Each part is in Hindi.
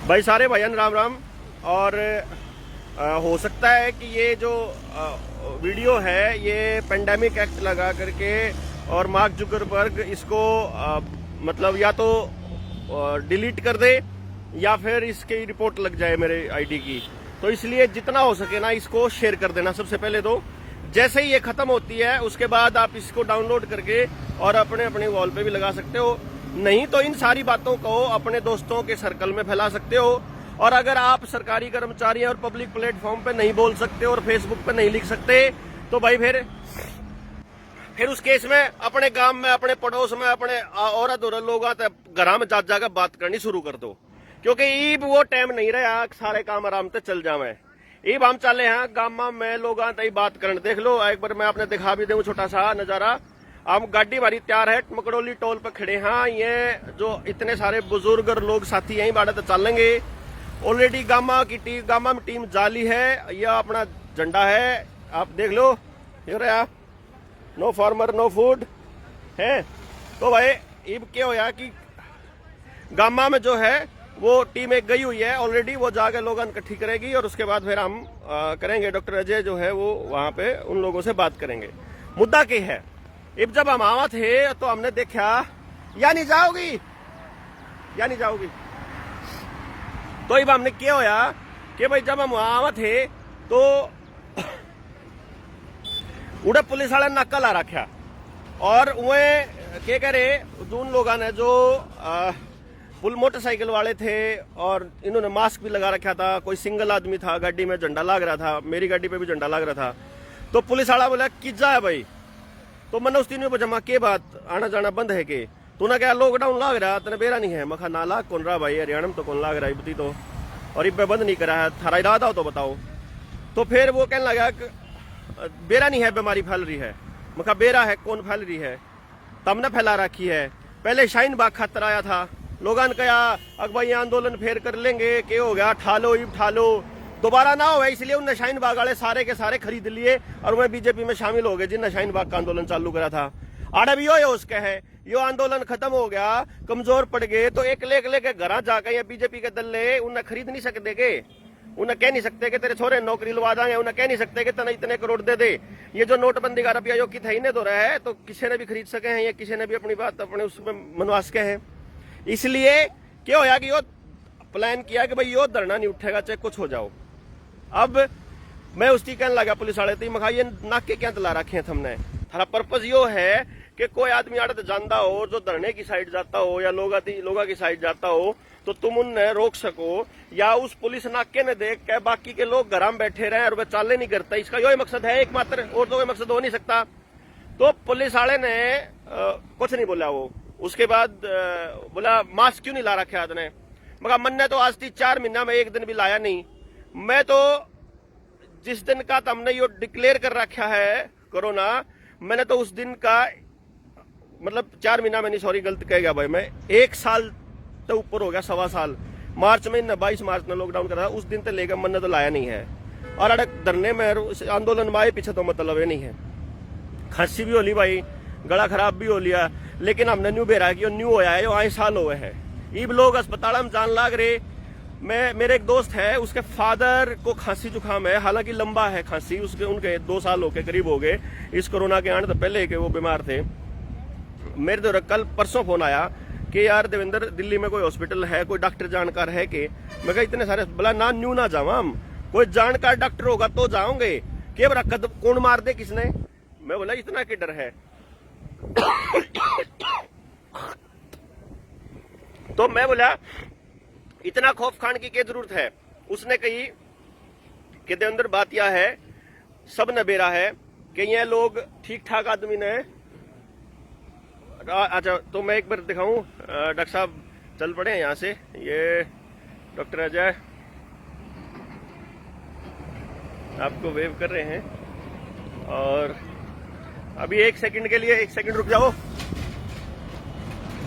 भाई सारे भाईजान राम राम। और हो सकता है कि ये जो वीडियो है ये पेंडेमिक एक्ट लगा करके और मार्क जुकरबर्ग इसको मतलब या तो डिलीट कर दे या फिर इसकी रिपोर्ट लग जाए मेरे आईडी की। तो इसलिए जितना हो सके ना इसको शेयर कर देना सबसे पहले। तो जैसे ही ये खत्म होती है उसके बाद आप इसको डाउनलोड करके और अपने अपने वॉल पे भी लगा सकते हो, नहीं तो इन सारी बातों को अपने दोस्तों के सर्कल में फैला सकते हो। और अगर आप सरकारी कर्मचारी हैं और पब्लिक प्लेटफॉर्म पे नहीं बोल सकते और फेसबुक पे नहीं लिख सकते तो भाई फिर उस केस में अपने गांव में, अपने पड़ोस में, अपने औरत और लोग घर में जा जाकर बात करनी शुरू कर दो, क्योंकि ईब वो टाइम नहीं रहा सारे काम आराम से चल जावे। ईब हम चले हैं गांव में लोग बात करने। देख लो एक बार मैं आपने दिखा भी दूं छोटा सा नजारा। हम गाड़ी हमारी तैयार है, मकड़ोली टोल पे खड़े हैं। ये जो इतने सारे बुजुर्ग और लोग साथी यहीं बाड़े तो चलेंगे। ऑलरेडी गामा में टीम जाली है। यह अपना झंडा है, आप देख लो ये रहा, नो फार्मर नो फूड है। तो भाई ईब क्या होया कि गामा में जो है वो टीम एक गई हुई है ऑलरेडी, वो जाके लोगों इकट्ठी करेगी और उसके बाद फिर हम करेंगे। डॉक्टर अजय जो है वो वहां पे उन लोगों से बात करेंगे। मुद्दा क्या है, अब जब हम आवा थे तो हमने देखा या नहीं जाओगी या नहीं जाओगी। तो अब हमने क्या होया कि भाई जब हम वहां आवा थे तो उड़े पुलिस वाले नाका ला रखा और वे क्या करे उन लोगों ने जो पुल मोटरसाइकिल वाले थे और इन्होंने मास्क भी लगा रखा था। कोई सिंगल आदमी था, गाड़ी में झंडा लग रहा था, मेरी गाड़ी पे भी झंडा लग रहा था। तो पुलिस वाला बोला किजा है भाई। तो मैंने उस दिन में पूछा के बात आना जाना बंद है के? तूने क्या लॉकडाउन लाग रहा तेने बेरा नहीं है? मखा ना लाग कौन रहा भाई, हरियाणा में तो कौन लाग रहा है तो, और इब बंद नहीं करा है, थारा इरादा हो तो बताओ। तो फिर वो कहने लगा बेरा नहीं है, बीमारी फैल रही है। मखा बेरा है, कौन फैल रही है? तमने फैला रखी है। पहले शाहीन बाग खातर आया था, लोगों ने कहा अग भाई आंदोलन फेर कर लेंगे, क्या हो गया, ठालो इब ठालो, दोबारा ना हो। इसलिए उनने शाहीन बाग वाले सारे के सारे खरीद लिए और वह बीजेपी में शामिल हो गए जिनने शाहीन बाग का आंदोलन चालू करा था। आड़े भी यो उसके है, यो आंदोलन खत्म हो गया, कमजोर पड़ गए तो एक लेके घर जाकर या बीजेपी के दल्ले उन्हें खरीद नहीं सकते के? उन्हें कह नहीं सकते कि तेरे छोरे नौकरी लवा देंगे, उन्हें कह नहीं सकते कि तना इतने करोड़ दे दे। ये जो नोटबंदी का रुपया जो कि था इन्हें तो रहा है, तो किसी ने भी खरीद सके हैं या किसी ने भी अपनी बात अपने उसमें मनवा सके हैं। इसलिए क्या होया कि यो प्लान किया कि भाई यो धरना नहीं उठेगा चाहे कुछ हो जाओ। अब मैं उसकी कहने लगा पुलिस वाले थी, मखा ये नाके क्या तला रखे हैं हमने? थारा पर्पज यो है कि कोई आदमी आड़े जानता हो जो धरने की साइड जाता हो या लोगा की साइड जाता हो तो तुम उन्हें रोक सको, या उस पुलिस नाके ने देख के बाकी के लोग घर में बैठे रहे और वे चाले नहीं करते। इसका यही मकसद है एकमात्र, और तो कोई मकसद हो नहीं सकता। तो पुलिस वाले ने कुछ नहीं बोला। वो उसके बाद बोला मास्क क्यों नहीं ला रखे आदमी? मगर मन ने तो आज 4 महीना में एक दिन भी लाया नहीं। मैं तो जिस दिन का हमने यो डिक्लेयर कर रखा है कोरोना, मैंने तो उस दिन का मतलब 4 महीना में नहीं, सॉरी गलत कह गया भाई, मैं 1 साल तो ऊपर हो गया, 1.25 साल। मार्च में 22 मार्च में लॉकडाउन करा था, उस दिन से लेकर मैंने तो लाया नहीं है। और अड़क धरने में आंदोलन में आए पीछे तो मतलब ये नहीं है। खांसी भी हो ली भाई, गला खराब भी हो लिया, लेकिन हमने न्यू बेरा कि न्यू होया है, 8 साल हुए हैं। ईब लोग अस्पताल में जान लाग रहे। मेरे एक दोस्त है, उसके फादर को खांसी जुकाम है, हालांकि लंबा है खांसी, उनके 2 साल होके करीब हो गए इस कोरोना के आने तो पहले के वो बीमार थे। मेरे तो कल परसों फोन आया कि यार देवेंद्र दिल्ली में कोई हॉस्पिटल है, कोई डॉक्टर जानकार है कि? मैं कहा इतने सारे, बोला ना न्यू ना जावा हम, कोई जानकार डॉक्टर होगा तो जाओगे, के बरा कदम कौन मार दे किसने? मैं बोला इतना क्या डर है? तो मैं बोला इतना खौफ खाने की क्या जरूरत है? उसने कही कि देवेंद्र बात यह है, सब ने बेरा है कि ये लोग ठीक ठाक आदमी ने। अच्छा तो मैं एक बार दिखाऊं, डॉक्टर साहब चल पड़े हैं यहाँ से, ये डॉक्टर अजय आपको वेव कर रहे हैं। और अभी 1 सेकंड के लिए 1 सेकंड रुक जाओ।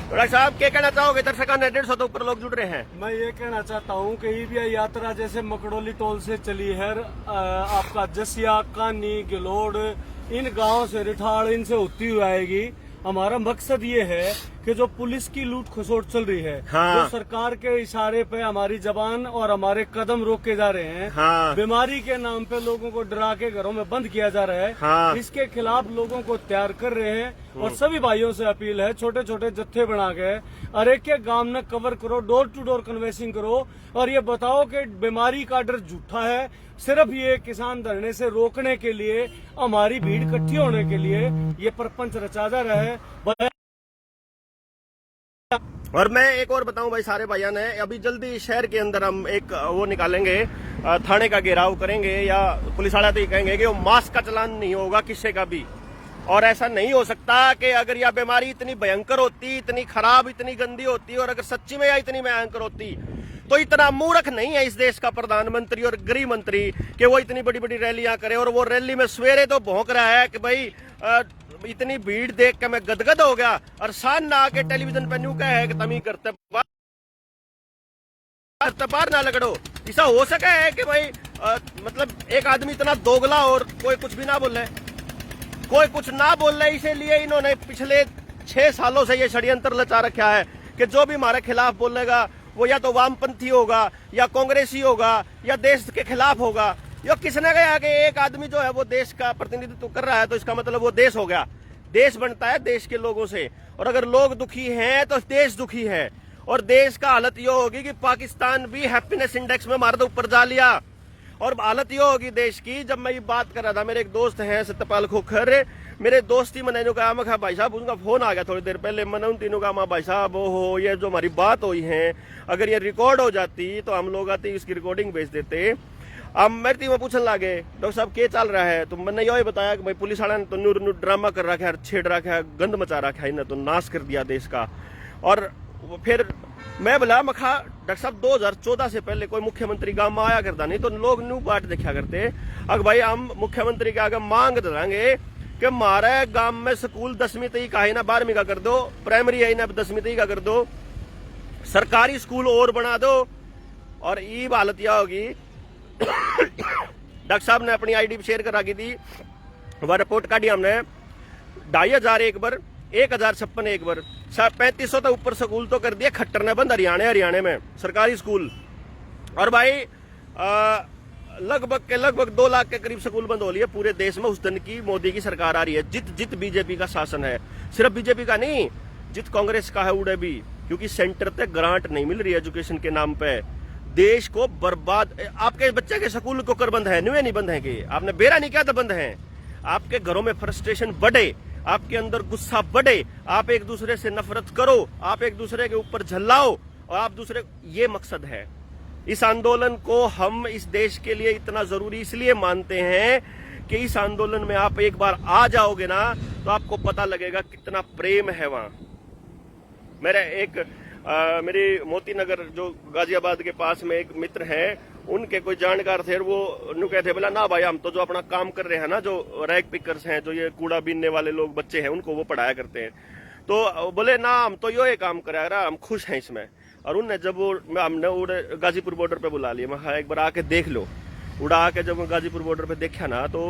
डॉक्टर साहब क्या कहना चाहोगे? दर्शक 150 तो ऊपर लोग जुड़ रहे हैं। मैं ये कहना चाहता हूँ कि ईबीआई यात्रा जैसे मकड़ोली टोल से चली है, आपका जसिया, कानी, गिलोड़, इन गांवों से रिठाड़ इनसे होती हुई आएगी। हमारा मकसद ये है कि जो पुलिस की लूट खसोट चल रही है, हाँ। जो सरकार के इशारे पे हमारी जबान और हमारे कदम रोके जा रहे हैं, हाँ। बीमारी के नाम पे लोगों को डरा के घरों में बंद किया जा रहा है, हाँ। इसके खिलाफ लोगों को तैयार कर रहे हैं। और सभी भाइयों से अपील है, छोटे छोटे जत्थे बना के और एक एक गांव में कवर करो, डोर टू डोर कन्वेंसिंग करो और ये बताओ कि बीमारी का डर झूठा है। सिर्फ ये किसान धरने से रोकने के लिए, हमारी भीड़ इकट्ठी होने के लिए ये प्रपंच रचा जा रहा है। और मैं एक और बताऊं भाई, सारे भाइयों ने अभी जल्दी शहर के अंदर हम एक वो निकालेंगे, थाने का घेराव करेंगे या पुलिस वाले तो ये कहेंगे कि वो मास्क का चलान नहीं होगा किसी का भी। और ऐसा नहीं हो सकता कि अगर यह बीमारी इतनी भयंकर होती, इतनी खराब, इतनी गंदी होती और अगर सच्ची में यह इतनी भयंकर होती तो इतना मूर्ख नहीं है इस देश का प्रधानमंत्री और गृह मंत्री कि वो इतनी बड़ी बड़ी रैलियां करे। और वो रैली में सवेरे तो भौंक रहा है कि भाई इतनी भीड़ देख के मैं गदगद हो गया, और शान ना आके टेलीविजन पे न्यू है कि तमी करते पार ना लगड़ो। ऐसा हो सके है कि भाई मतलब एक आदमी इतना दोगला और कोई कुछ भी ना बोले, कोई कुछ ना बोल रहे। इसीलिए इन्होंने पिछले 6 सालों से ये षड्यंत्र रचा रखा है कि जो भी हमारे खिलाफ बोलेगा वो या तो वामपंथी होगा या कांग्रेसी होगा या देश के खिलाफ होगा। यो किसने कहा कि एक आदमी जो है वो देश का प्रतिनिधित्व कर रहा है तो इसका मतलब वो देश हो गया। देश बनता है देश के लोगों से, और अगर लोग दुखी हैं तो देश दुखी है। और देश का हालत ये होगी कि पाकिस्तान भी हैप्पीनेस इंडेक्स में हमारे तो ऊपर जा लिया। और हालत ये होगी देश की, जब मैं ये बात कर रहा था, मेरे एक दोस्त हैं सत्यपाल खोखर, मेरे दोस्ती मैंने जो कहा, मैं भाई साहब उनका फोन आ गया थोड़ी देर पहले, मैंने उन तीनों कहा भाई साहब हो ये जो हमारी बात हुई है अगर ये रिकॉर्ड हो जाती तो हम लोग आते इसकी रिकॉर्डिंग भेज देते। अब मेरे तीन पूछने लगे डॉक्टर साहब क्या चल रहा है, तो मैंने यही बताया कि भाई पुलिस वाला ने तो नूर ड्रामा कर रखा है, छेड़ रखा है, गंद मचा रखा है, इन्हें तो नाश कर दिया देश का। और फिर मैं बोला मखा डॉक्टर साहब 2014 से पहले कोई मुख्यमंत्री गांव में आया करता नहीं तो लोग न्यू बाट देखा करते। अगर भाई हम मुख्यमंत्री के आगे मांग देंगे कि हमारे गांव में स्कूल 10वीं तक का है ना 12वीं का कर दो, प्राइमरी है ना 10वीं तक का कर दो, सरकारी स्कूल और बना दो। और ये हालत यह होगी डॉक्टर साहब ने अपनी आईडी शेयर करा की थी, वह रिपोर्ट काटी हमने 2500 एक बार, 1056 एक बार, 3500 तक ऊपर स्कूल तो कर दिए खट्टर ने बंद हरियाणा में सरकारी स्कूल। और भाई लगभग 2 लाख के करीब स्कूल बंद हो लिए पूरे देश में। उस दिन की मोदी की सरकार आ रही है, जित बीजेपी का शासन है, सिर्फ बीजेपी का नहीं, जित कांग्रेस का है उड़े भी, क्योंकि सेंटर तक ग्रांट नहीं मिल रही है एजुकेशन के नाम पे। देश को बर्बाद, आपके बच्चे के स्कूल को कर बंद है, न्यू नहीं बंद है कि आपने बेरा नहीं किया तो बंद है। आपके घरों में फ्रस्ट्रेशन बढ़े, आपके अंदर गुस्सा बढ़े, आप एक दूसरे से नफरत करो, आप एक दूसरे के ऊपर झल्लाओ और आप दूसरे, ये मकसद है। इस आंदोलन को हम इस देश के लिए इतना जरूरी इसलिए मानते हैं कि इस आंदोलन में आप एक बार आ जाओगे ना तो आपको पता लगेगा कितना प्रेम है वहां। मेरे मोती नगर जो गाजियाबाद के पास में एक मित्र है, उनके कोई जानकार थे, वो नु कहते बोला ना भाई हम तो जो अपना काम कर रहे हैं ना, जो रैग पिकर्स हैं, जो ये कूड़ा बीनने वाले लोग बच्चे हैं, उनको वो पढ़ाया करते हैं। तो बोले ना हम तो ये काम करा रहा, हम खुश हैं इसमें। और उनने जब हमने गाजीपुर बॉर्डर पे बुला लिया, मैं एक बार आके देख लो। उड़ा के जब गाजीपुर बॉर्डर पे देखा ना तो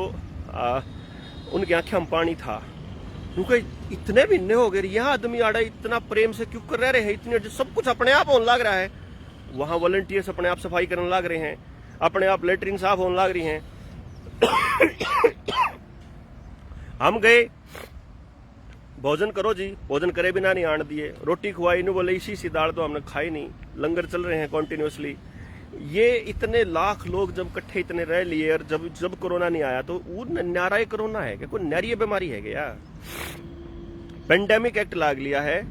उनकी आंखें में पानी था, क्योंकि इतने भिन्ने हो गए, यहाँ आदमी आड़ा इतना प्रेम से क्यों कर रहे हैं, इतने सब कुछ अपने आप होने लग रहा है। वहां वॉलंटियर्स अपने आप सफाई करने लग रहे हैं, अपने आप लेटरिन साफ होने लग रही हैं। हम गए, भोजन करो जी, भोजन करे बिना नहीं आने दिए, रोटी खुआई नहीं, बोले इसी दाल तो हमने खाई नहीं, लंगर चल रहे हैं कॉन्टिन्यूसली। ये इतने लाख लोग जब इकट्ठे इतने रह लिए, और जब कोरोना नहीं आया तो वो न्यारा कोरोना है क्या, कोई न्यारी बीमारी है क्या? पेंडेमिक एक्ट लाग लिया है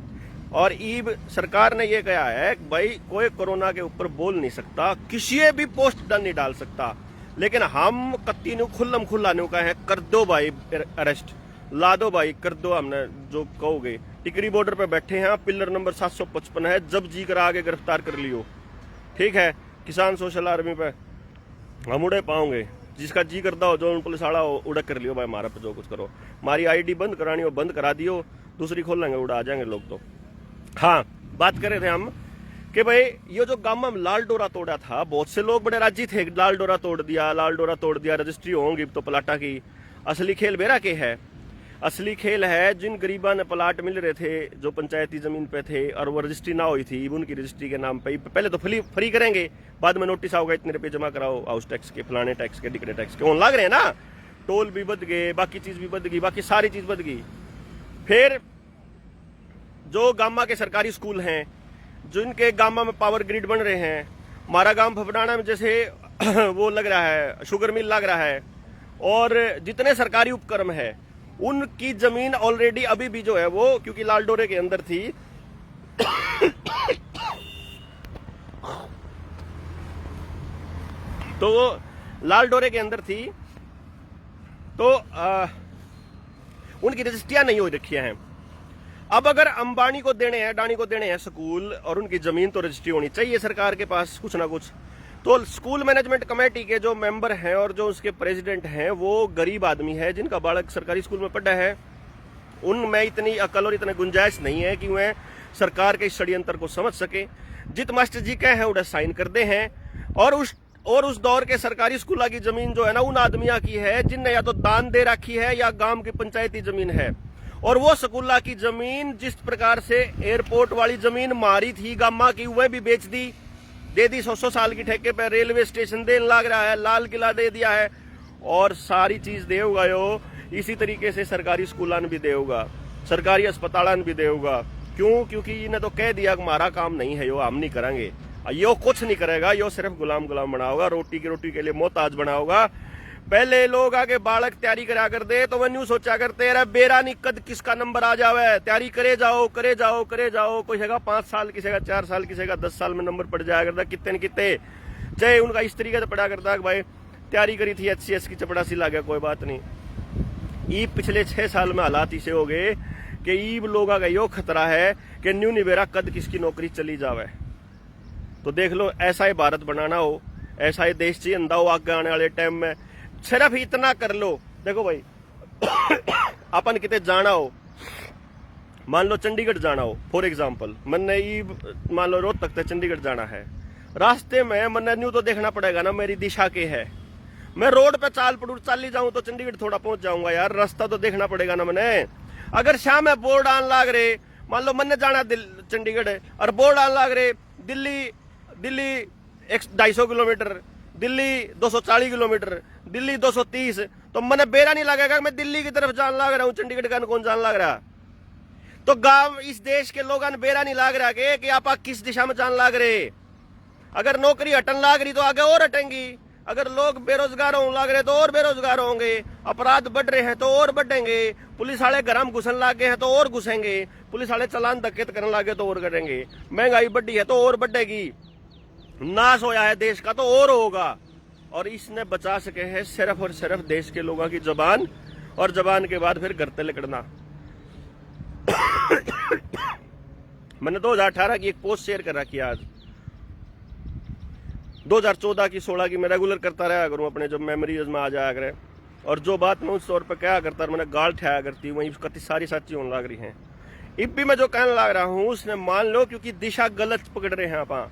और ईब सरकार ने ये कहा है कि भाई कोई कोरोना के ऊपर बोल नहीं सकता, किसी भी पोस्ट नहीं डाल सकता, लेकिन हम कत्ती नु खुल्लम खुल्ला नु कहे कर दो भाई अरेस्ट, ला दो भाई, कर दो, हमने जो कहोगे। टिकरी बॉर्डर पे बैठे हैं, पिलर नंबर 755 है, जब जी कर आगे गिरफ्तार कर लियो, ठीक है। किसान सोशल आर्मी पे हम उड़े पाओगे, जिसका जी करता हो, जो पुलिस वाला हो उड़े कर लियो भाई, हमारा पे जो कुछ करो। हमारी आईडी बंद करानी हो बंद करा दियो, दूसरी खोल लेंगे, उड़ा आ जाएंगे लोग। तो हाँ, बात कर रहे थे हम कि भाई ये जो गांव में लाल डोरा तोड़ा था, बहुत से लोग बड़े राजी थे, लाल डोरा तोड़ दिया, रजिस्ट्री होंगी तो प्लाटा की। असली खेल बेरा के है असली खेल है जिन गरीबा ने प्लाट मिल रहे थे जो पंचायती जमीन पे थे और वो रजिस्ट्री ना हुई थी, उनकी रजिस्ट्री के नाम पे पहले तो फ्री करेंगे, बाद में नोटिस आओगे इतने रुपये जमा कराओ हाउस टैक्स के, फलाने टैक्स के, डिकड़े टैक्स के, लग रहे हैं ना। टोल भी बद गए, बाकी चीज भी बद गई, बाकी सारी चीज बद गई। फिर जो गामा के सरकारी स्कूल हैं, जिनके गामा में पावर ग्रिड बन रहे हैं, हमारा गांव भपडाना में जैसे वो लग रहा है शुगर मिल लग रहा है, और जितने सरकारी उपक्रम है उनकी जमीन ऑलरेडी अभी भी जो है वो, क्योंकि लाल डोरे के अंदर थी तो वो लाल डोरे के अंदर थी तो उनकी रजिस्ट्रियां नहीं हो रखी हैं। अब अगर अंबानी को देने हैं, अडानी को देने हैं स्कूल और उनकी जमीन, तो रजिस्ट्री होनी चाहिए सरकार के पास कुछ ना कुछ। तो स्कूल मैनेजमेंट कमेटी के जो मेंबर हैं और जो उसके प्रेसिडेंट हैं वो गरीब आदमी है जिनका बालक सरकारी स्कूल में पढ़ा है। उनमें इतनी अकल और इतनी गुंजाइश नहीं है कि वह सरकार के इस षड्यंत्र को समझ सके। जित मास्टर जी कहे हैं उन्हें साइन कर दे हैं, और उस दौर के सरकारी स्कूलों की जमीन जो है ना उन आदमियों की है जिनने या तो दान दे रखी है या गांव की पंचायती जमीन है। और वो स्कूलों की जमीन जिस प्रकार से एयरपोर्ट वाली जमीन मारी थी गामा की, वह भी बेच दी, दे दी 100 साल की ठेके पर। रेलवे स्टेशन देने लग रहा है, लाल किला दे दिया है, और सारी चीज देगा यो। इसी तरीके से सरकारी स्कूलान भी देगा, सरकारी अस्पतालान भी देगा। क्यों? क्योंकि इन्हें तो कह दिया कि हमारा काम नहीं है, यो हम नहीं करेंगे, यो कुछ नहीं करेगा, यो सिर्फ गुलाम बनाओगा, रोटी के लिए मोहताज बनाओगा। पहले लोग आगे बालक तैयारी करा कर दे तो वह न्यू सोचा करते रहे बेरा नहीं कद किसका नंबर आ जावे, तैयारी करे जाओ करे जाओ करे जाओ। कोई हैगा 5 साल, किसी का 4 साल, किसी का 10 साल में नंबर पड़ जाया करता, कितने न कितने। चाहे उनका इस तरीके से पढ़ा करता भाई तैयारी करी थी HCS की, चपड़ासी ला गया, कोई बात नहीं। ई पिछले 6 साल में हालात इसे हो गए कि ईब लोगों का यो खतरा है कि न्यू निबेरा कद किसकी नौकरी चली जावे। तो देख लो, ऐसा ही भारत बनाना हो, ऐसा ही देश चाहिए अंदा हो आगे आने वाले टाइम में। सिर्फ इतना कर लो, देखो भाई अपन कितने जाना हो, मान लो चंडीगढ़ जाना हो फॉर एग्जांपल, मैंने मान लो रोहतक तक चंडीगढ़ जाना है, रास्ते में मैंने न्यू तो देखना पड़ेगा ना मेरी दिशा के है। मैं रोड पे चाली जाऊं तो चंडीगढ़ थोड़ा पहुंच जाऊंगा यार, रास्ता तो देखना पड़ेगा ना मैंने। अगर शाम में बोर्ड आन लाग रहे, मान लो मैंने जाना चंडीगढ़ और बोर्ड आन लाग रहे दिल्ली 250 किलोमीटर, दिल्ली 240 किलोमीटर, दिल्ली 230, तो मैंने बेरा नहीं लगेगा मैं दिल्ली की तरफ जान लग रहा हूं, चंडीगढ़ का कौन जान लग रहा। तो गांव इस देश के लोगों ने बेरा नहीं लाग रहा कि आप किस दिशा में जान लाग रहे। अगर नौकरी हटन लाग रही तो आगे और हटेंगी, अगर लोग बेरोजगार होने लग रहे तो और बेरोजगार होंगे, अपराध बढ़ रहे हैं तो और बढ़ेंगे, पुलिस वाले गरम घुसन लागे हैं तो और घुसेंगे, पुलिस वाले चालान धक्के करने लगे तो और करेंगे, महंगाई बढ़ी है तो और बढ़ेगी, नाश होया है देश का तो और होगा। और इसने बचा सके हैं सिर्फ और सिर्फ देश के लोगों की जबान, और जबान के बाद फिर घर तले करना। मैंने 2018 की एक पोस्ट शेयर कर रखी है, आज 2014 की 16 की मैं रेगुलर करता रहा करूं, अपने जब मेमोरीज में आ जाया करे, और जो बात मैं उस तौर पर क्या करता मैंने गाल ठहरा करती वही कति सारी साची होने लग रही हैं। इब भी मैं जो कहने लग रहा हूं उसने मान लो, क्योंकि दिशा गलत पकड़ रहे हैं आप।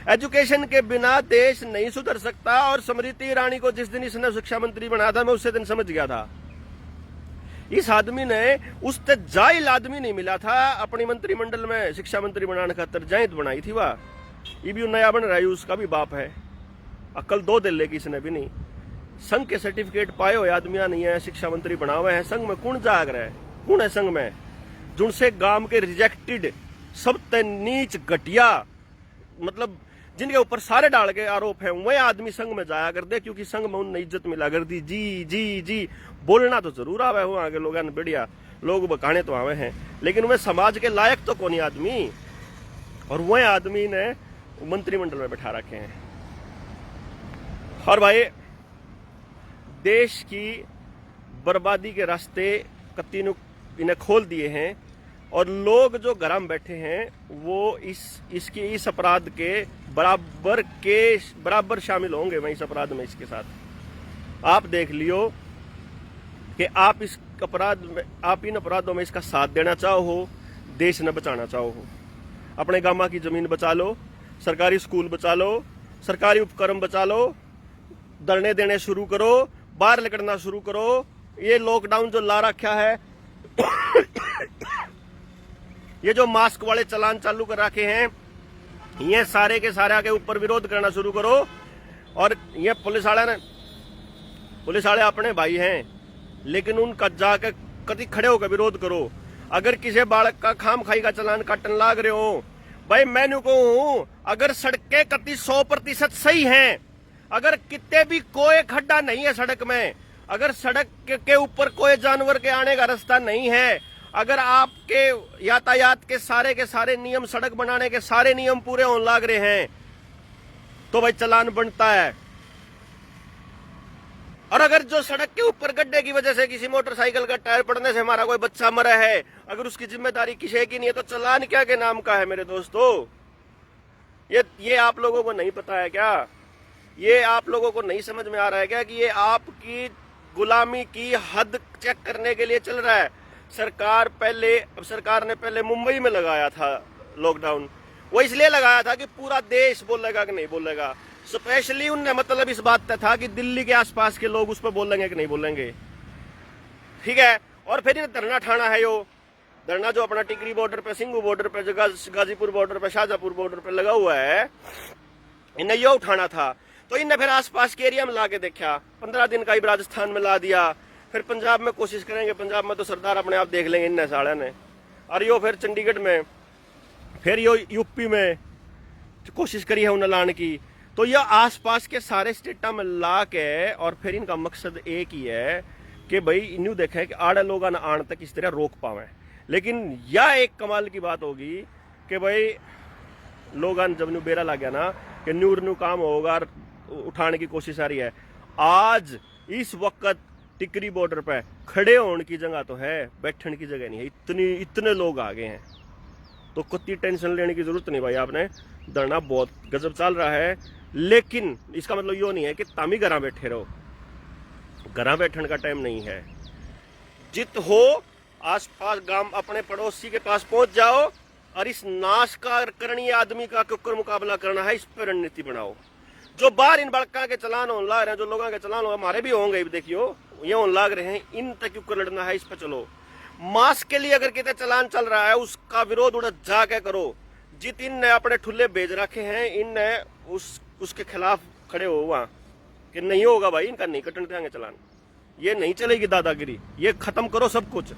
एजुकेशन के बिना देश नहीं सुधर सकता। और स्मृति ईरानी को जिस दिन इसने शिक्षा मंत्री बनाया था मैं उसी दिन समझ गया था, इस आदमी ने उससे जाहिल आदमी नहीं मिला था अपनी मंत्रिमंडल में शिक्षा मंत्री बनाने खातर, जायत बनाई थी वह। ये भी नया बन रहा है, उसका भी बाप है, अक्ल 2 दिन लेगी इसने भी नहीं। संघ के सर्टिफिकेट पाए हुए आदमियां नहीं है, शिक्षा मंत्री बना हुए हैं। संघ में कौन जाग रहा है, कौन है संघ में? जिनसे गांव के रिजेक्टेड सबसे नीच घटिया, मतलब जिनके ऊपर सारे डाल के आरोप है, वह आदमी संघ में जाया कर दे, क्योंकि संघ में उन्हें इज्जत मिला कर दी। जी जी जी बोलना तो जरूर आवे हो, आगे लोगों ने बढ़िया लोग बकाने तो आवे हैं, लेकिन वह समाज के लायक तो कौन आदमी, और वह आदमी ने मंत्रिमंडल में बैठा रखे हैं। और भाई देश की बर्बादी के रास्ते कत्ती इन्हें खोल दिए हैं, और लोग जो घर में बैठे हैं वो इस अपराध के बराबर शामिल होंगे वहीं इस अपराध में। इसके साथ आप देख लियो कि आप इन अपराधों में इसका साथ देना चाहो, देश न बचाना चाहो। अपने गामा की जमीन बचा लो, सरकारी स्कूल बचा लो, सरकारी उपक्रम बचा लो, धरने देने शुरू करो, बाहर निकलना शुरू करो। ये लॉकडाउन जो ला रखा है ये जो मास्क वाले चलान चालू कर रखे हैं, ये सारे के सारे के ऊपर विरोध करना शुरू करो। और ये पुलिस वाले अपने भाई हैं, लेकिन उनका जाकर कभी खड़े होकर विरोध करो। अगर किसी बालक का खाम खाई का चलान काटन लाग रहे हो, भाई मैंने कहूं, अगर सड़कें कति 100% सही हैं, अगर कितने भी कोई खड्डा नहीं है सड़क में, अगर सड़क के ऊपर कोई जानवर के आने का रास्ता नहीं है, अगर आपके यातायात के सारे नियम, सड़क बनाने के सारे नियम पूरे होने लाग रहे हैं, तो भाई चलान बनता है। और अगर जो सड़क के ऊपर गड्ढे की वजह से किसी मोटरसाइकिल का टायर पड़ने से हमारा कोई बच्चा मरा है, अगर उसकी जिम्मेदारी किसी की नहीं है, तो चलान क्या के नाम का है मेरे दोस्तों? ये आप लोगों को नहीं पता है क्या? ये आप लोगों को नहीं समझ में आ रहा है क्या कि ये आपकी गुलामी की हद चेक करने के लिए चल रहा है? सरकार ने पहले मुंबई में लगाया था लॉकडाउन। वो इसलिए लगाया था कि पूरा देश बोलेगा कि नहीं बोलेगा। स्पेशली उनने मतलब इस बात था कि दिल्ली के आसपास के लोग उस पर बोलेंगे कि नहीं बोलेंगे, ठीक है। और फिर धरना ठाना है, यो धरना जो अपना टिकरी बॉर्डर पे, सिंगू बॉर्डर पे, गाजीपुर बॉर्डर पे, शाहजहांपुर बॉर्डर पे लगा हुआ है, इन्हें यो उठाना था। तो इन्हें फिर आसपास के एरिया में ला के देखा, 15 दिन का ही राजस्थान में ला दिया, फिर पंजाब में कोशिश करेंगे, पंजाब में तो सरदार अपने आप देख लेंगे इन साड़े ने, और यो फिर चंडीगढ़ में, फिर यो यूपी में कोशिश करी है उन्हें लाने की। तो यह आसपास के सारे स्टेटा में ला के, और फिर इनका मकसद एक ही है कि भाई इन्हों देखें कि आड़े लोग आने तक इस तरह रोक पावे। लेकिन यह एक कमाल की बात होगी कि भाई लोग जब न्यू बेरा लग गया ना कि न्यू काम होगा, उठाने की कोशिश आ रही है। आज इस वक्त टिकरी बॉर्डर पे खड़े होने की जगह तो है, बैठने की जगह नहीं है। इतने लोग आ गए हैं, तो कितनी टेंशन लेने की जरूरत नहीं भाई। आपने धरना बहुत गजब चल रहा है, लेकिन इसका मतलब यो नहीं है कि तामी घरा बैठे रहो। घरा बैठने का टाइम नहीं है। जित हो आसपास गांव अपने पड़ोसी के पास पहुंच जाओ, और इस नाश का करणीय आदमी का कुकर मुकाबला करना है, इस पर रणनीति बनाओ। जो बाहर इन बड़का के चलान होने लग रहे हैं, जो लोगों के चलान हमारे भी होंगे, देखियो ये होने लग रहे हैं, इन तक कुकर लड़ना है, इस पर चलो। मास्क के लिए अगर कितने चलान चल रहा है, उसका विरोध उड़ा जाके करो। जित इन ने अपने ठुल्ले भेज रखे हैं, इन ने उसके खिलाफ खड़े हो वहां कि नहीं होगा भाई, इनका नहीं कटने देंगे चलान, ये नहीं चलेगी दादागिरी, ये खत्म करो सब कुछ।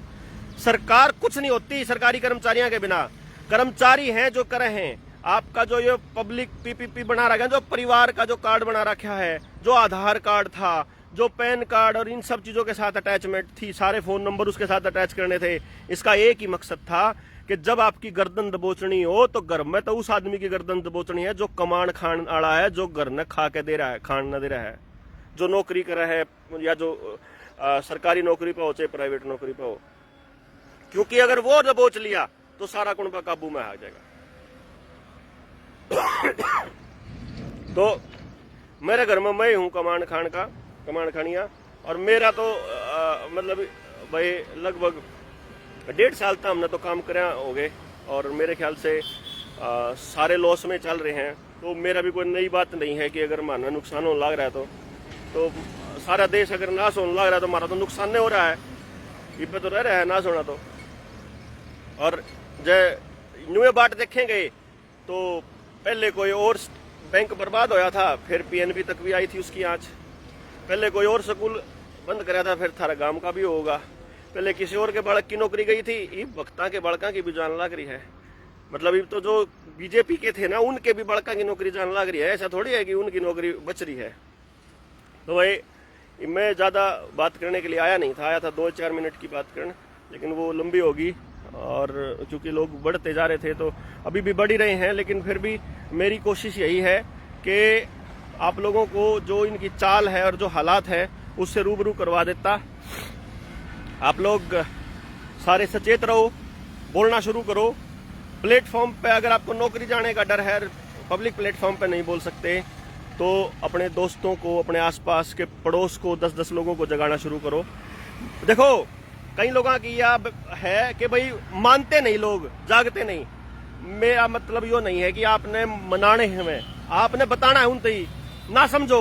सरकार कुछ नहीं होती सरकारी कर्मचारियों के बिना। कर्मचारी हैं जो करे हैं। आपका जो ये पब्लिक पीपीपी बना रखा है, जो परिवार का जो कार्ड बना रखा है, जो आधार कार्ड था, जो पैन कार्ड और इन सब चीजों के साथ अटैचमेंट थी, सारे फोन नंबर उसके साथ अटैच करने थे। इसका एक ही मकसद था कि जब आपकी गर्दन दबोचनी हो, तो घर में तो उस आदमी की गर्दन दबोचनी है जो कमांड खान वाला है, जो घर ने खा के दे रहा है, खान न दे रहा है, जो नौकरी कर रहा है, या जो सरकारी नौकरी पे हो चाहे प्राइवेट नौकरी पे हो। क्योंकि अगर वो दबोच लिया तो सारा कुंबा काबू में आ जाएगा। तो मेरे घर में मैं हूँ कमांड खानिया, और मेरा तो मतलब भाई लगभग 1.5 साल तक हमने तो काम करा हो गए, और मेरे ख्याल से सारे लॉस में चल रहे हैं। तो मेरा भी कोई नई बात नहीं है कि अगर हमारा नुकसान होने लग रहा है तो सारा देश अगर नाश होने लग रहा है तो हमारा तो नुकसान नहीं हो रहा है, इस पे तो रह रहा है नाश होना। तो और जब न्यू बात देखेंगे तो पहले कोई और बैंक बर्बाद होया था, फिर पीएनबी तक भी आई थी उसकी आंच। पहले कोई और स्कूल बंद कराया था, फिर थारा गांव का भी होगा। पहले किसी और के बालक की नौकरी गई थी, ये भक्ता के बालका की भी जान लग रही है। मतलब ये तो जो बीजेपी के थे ना, उनके भी बालका की नौकरी जान लग रही है। ऐसा थोड़ी है कि उनकी नौकरी बच रही है। तो भाई मैं ज़्यादा बात करने के लिए आया नहीं था, आया था 2-4 मिनट की बात करने, लेकिन वो लंबी होगी। और चूंकि लोग बढ़ते जा रहे थे तो अभी भी बढ़ ही रहे हैं, लेकिन फिर भी मेरी कोशिश यही है कि आप लोगों को जो इनकी चाल है और जो हालात है उससे रूबरू करवा देता। आप लोग सारे सचेत रहो, बोलना शुरू करो। प्लेटफॉर्म पे अगर आपको नौकरी जाने का डर है, पब्लिक प्लेटफॉर्म पे नहीं बोल सकते, तो अपने दोस्तों को, अपने आसपास के पड़ोस को, 10-10 लोगों को जगाना शुरू करो। देखो कई लोगों की यह है कि भाई मानते नहीं लोग, जागते नहीं। मेरा मतलब यो नहीं है कि आपने मनाने हमें, आपने बताना है उनसे ही ना समझो।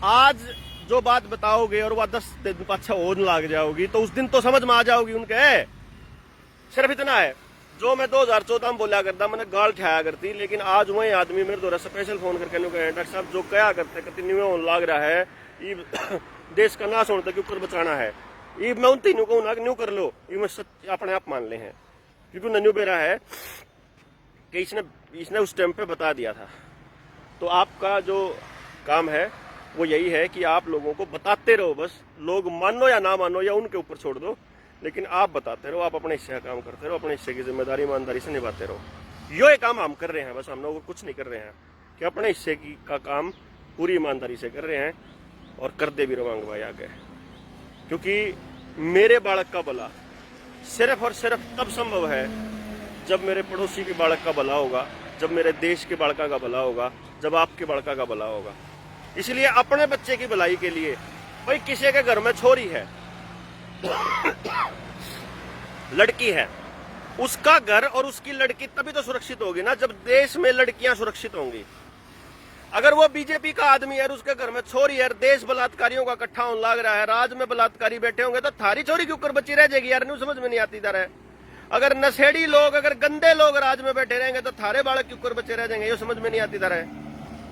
आज जो बात बताओगे और वह 10 दिन पाछा होने लग जाओगी, तो उस दिन तो समझ में आ जाओगी उनके सिर्फ इतना है जो मैं 2014 में बोला करता, मैंने गाल खाया करती, लेकिन आज वही आदमी मेरे द्वारा स्पेशल फोन करके डॉक्टर साहब जो क्या करते कंटिन्यू होने लग रहा है, ये देश का नाश होने तक ऊपर बचाना है, ये मैं उन तीनों को ना न्यू कर लो, ये मैं अपने आप मान ले हैं, क्योंकि नन्यू बेरा है कि इसने उस टाइम पे बता दिया था। तो आपका जो काम है वो यही है कि आप लोगों को बताते रहो, बस लोग मानो या ना मानो या उनके ऊपर छोड़ दो, लेकिन आप बताते रहो, आप अपने हिस्से का काम करते रहो, अपने हिस्से की जिम्मेदारी ईमानदारी से निभाते रहो। ये काम हम कर रहे हैं, बस हम लोग कुछ नहीं कर रहे हैं कि अपने हिस्से का काम पूरी ईमानदारी से कर रहे हैं और करते भी रहोगे भाई आगे, क्योंकि मेरे बालक का भला सिर्फ और सिर्फ तब संभव है जब मेरे पड़ोसी के बालक का भला होगा, जब मेरे देश के बालका का भला होगा, जब आपके बालका का भला होगा। इसलिए अपने बच्चे की भलाई के लिए, भाई किसी के घर में छोरी है, लड़की है, उसका घर और उसकी लड़की तभी तो सुरक्षित होगी ना जब देश में लड़कियां सुरक्षित होंगी। अगर वो बीजेपी का आदमी है, उसके घर में छोरी है, देश बलात्कारियों का इकट्ठा होने लग रहा है, राज में बलात्कारी बैठे होंगे, तो थारी छोरी के ऊपर बची रह जाएगी यार, नहीं समझ में नहीं आती इधर है। अगर नशेड़ी लोग, अगर गंदे लोग राज में बैठे रहेंगे तो थारे बालक के ऊपर बचे रह जाएंगे, ये समझ में नहीं आती इधर है।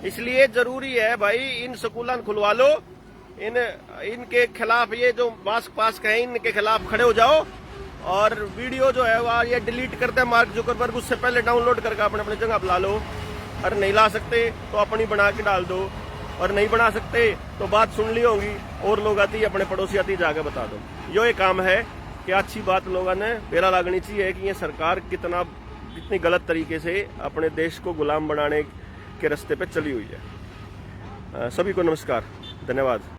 इसलिए जरूरी है भाई इन स्कूलन खुलवा लो, इनके खिलाफ ये जो मास्क पास है इनके खिलाफ खड़े हो जाओ, और वीडियो जो है वह ये डिलीट करते हैं मार्क जुकरबर्ग, उससे पहले डाउनलोड करके अपने अपने जगह ला लो। अगर नहीं ला सकते तो अपनी बना के डाल दो, और नहीं बना सकते तो बात सुन ली होगी, और लोग आती अपने पड़ोसी आती जाके बता दो। ये काम है कि अच्छी बात लोगों ने बेरा लागनी चाहिए कि ये सरकार कितनी गलत तरीके से अपने देश को गुलाम बनाने के रास्ते पे चली हुई है। सभी को नमस्कार, धन्यवाद।